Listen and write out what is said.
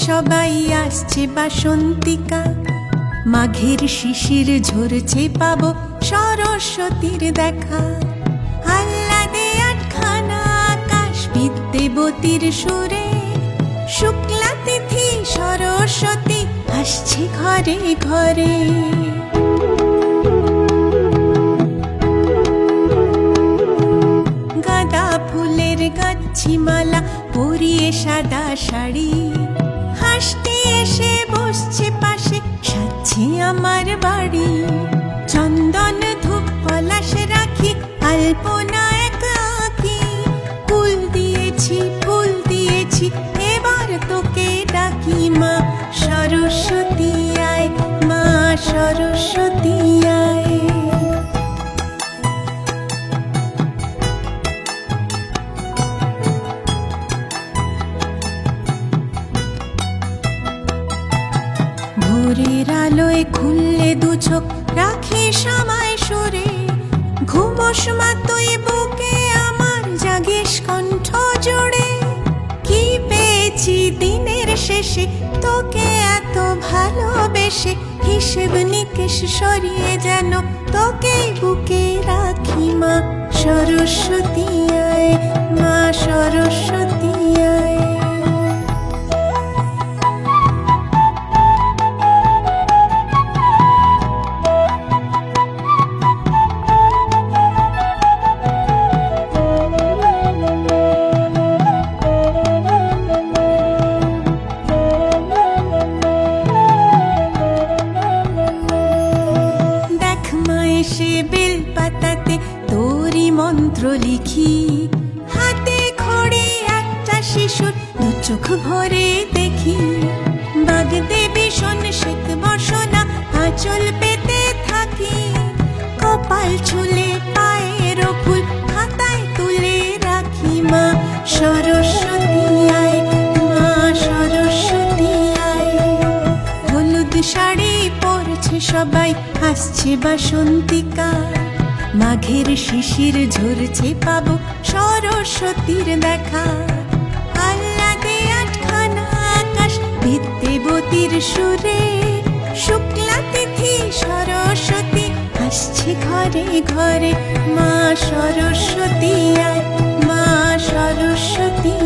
সবাই, আসছে বাসন্তিকা, মাঘের শিশির ঝরছে, পাবো সরস্বতীর দেখা। আহ্লাদে আটখানা আকাশ, বিদ্যেবতীর সুরে, শুক্লা তিথি সরস্বতী আসছে ঘরে ঘরে। গাঁদা ফুলের গাছি মালা পরিয়ে সাদা শাড়ি, হাসতে এসে বসছে পাশে, সাজছে আমার বাড়ি। চন্দন ধূপ পলাশ রাখি, আলপনা এক আঁকি, ফুল দিয়েছি ফুল দিয়েছি, এবার তোকে ডাকি। মা সরস্বতী আয়, মা সরস্বতী আয়। ভোরের আলোয় খুললে দু চোখ, রাখি সময় সরে, ঘুমোস মা তুই বুকে আমার, জাগিস কণ্ঠ জোড়ে। কি পেয়েছি দিনের শেষে, তোকে এত ভালোবেসে, হিসেব নিকেশ সরিয়ে যেন তোকে বুকে রাখি। মা সরস্বতী আয়, মা সরস্বতী আয়। সে বেল পাতাতে তোরি মন্ত্র লিখি, হাতে খড়ি একটা শিশুর, দু চোখ ভরে দেখি। বাগদেবী শোন শ্বেত বসনা, আঁচল পেতে থাকি, কপাল ছুলে পায়ের ফুল খাতায় তুলে রাখি। মা সরস্বতী আয়, মা সরস্বতী আয়। হলুদ শাড়ি পরছে সবাই, আসছে বাসন্তিকা, মাঘের শিশির ঝরছে, পাবো সরস্বতীর দেখা। আহ্লাদে আটখানা আকাশ, বিদ্যেবতীর সুরে, শুক্লা তিথি সরস্বতী আসছে ঘরে ঘরে। মা সরস্বতী আয়, মা সরস্বতী